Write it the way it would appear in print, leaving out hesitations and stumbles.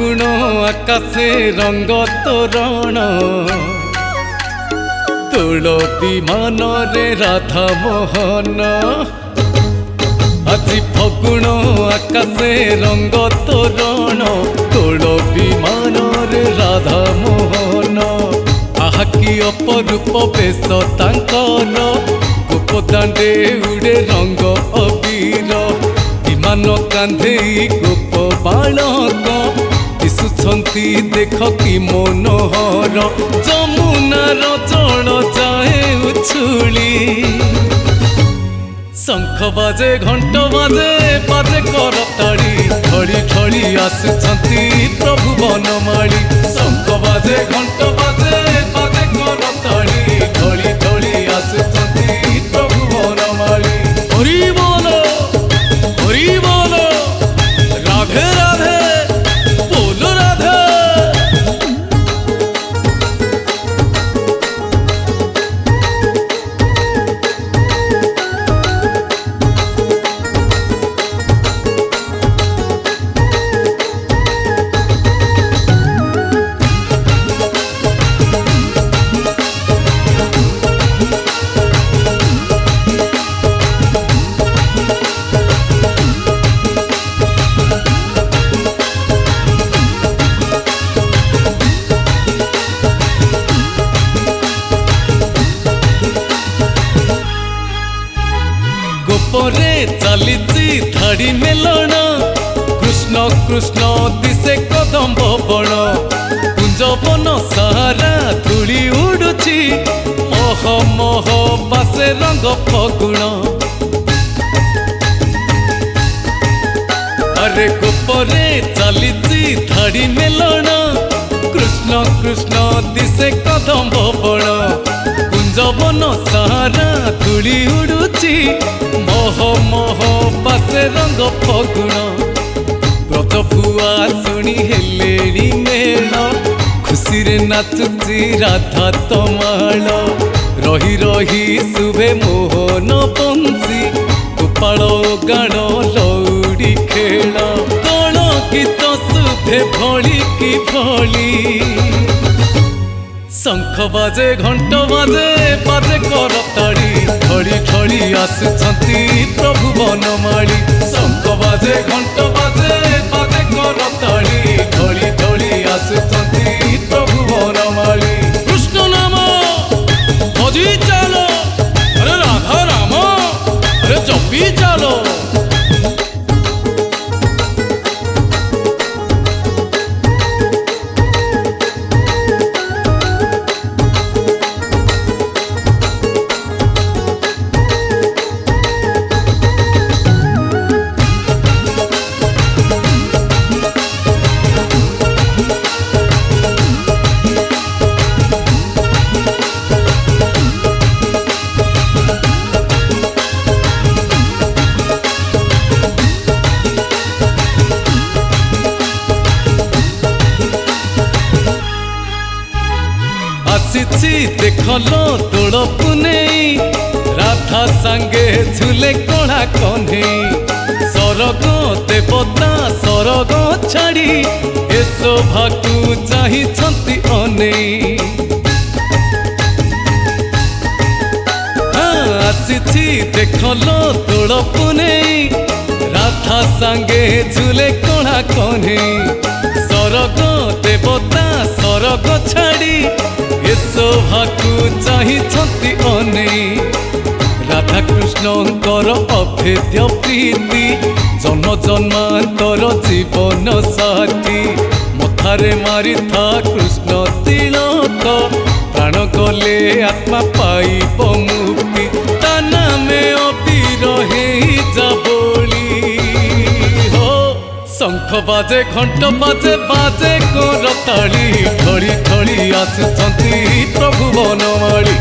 ଫଗୁଣ ଆକାଶେ ରଙ୍ଗ ତୋରଣ ତୋଳ ବିମାନରେ ରାଧା ମୋହନ আজি ଫଗୁଣ ଆକାଶେ ରଙ୍ଗ ତୋରଣ ତୋଳ ବିମାନରେ ରାଧା ମୋହନ ଆହା କି ଅପରୂପ ବେଶ ତାଙ୍କର ଗୋପଦାଣ୍ଡେ ଉଡ଼େ ରଙ୍ଗ ଅବିର ବିମାନ କାନ୍ଧେଇ ଗୋପ ବାଳକ ଦିଶୁଛନ୍ତି ଦେଖ କି ମନୋହର ଯମୁନାର ଜଳ ଯାଏ ଉଛୁଳି शंख बाजे घंट बाजे बाजे करताड़ी ढली ढली आसुछंती प्रभु बनमाली शंख बाजे घंट बाजे बाजे करताड़ी ढली ढली आसुछंती प्रभु बनमाली हरि बोलो राधे राधे बोलो राधे गोपरे चलीची धाड़ी मेलण कृष्ण कृष्ण दिशे कदम्ब बण कुंजवन सारा धूली उड़ुची मह मह बासे रंग फगुण अरे गोपरे चलीची धाड़ी मेलण कृष्ण कृष्ण दिशे कदम्ब बण कुंजवन सारा धूली उड़ुची मह मह बासे रंग फगुण ब्रत फुआ शुणी हेलेणी मेल खुशी रे नाचुची राधा तमाल रही रही शुभे मोहन बंशी गोपाल गाण लौड़ी खेल कण गीत शुभे भली कि भली शंख बाजे घंट बाजे बाजे करताड़ी ढली ढली आसुछंती प्रभु बनमाली शंख बाजे घंट बाजे बाजे करताड़ी ढली ढली आसुछंती प्रभु बनमाली कृष्ण नाम भजी चलो अरे राधा राम अरे जपी चलो आसीची देखलो तोड़ पुनेई राधा सांगे झूले कोड़ा कन्हे सरग देवता सरग छाड़ी ए शोभाकू चाहिछंती अनेई आसीची देखलो तोड़ पुनेई राधा सांगे झूले कोड़ा कन्हे सरग देवता सरग छाड़ी ए शोभाकू चाहिछंती अनेई राधा कृष्णंकर अभेद्य प्रीति जन्म जन्मांतर जीवन साथी मथारे मारी था कृष्ण तिलक प्राण गले आत्मा पाइब मुक्ति ता नामे अबीर हेई जाबोली हो शंख बाजे घंट बाजे बाजे करताड़ी ढली ढली आसुछंती प्रभु बनमाली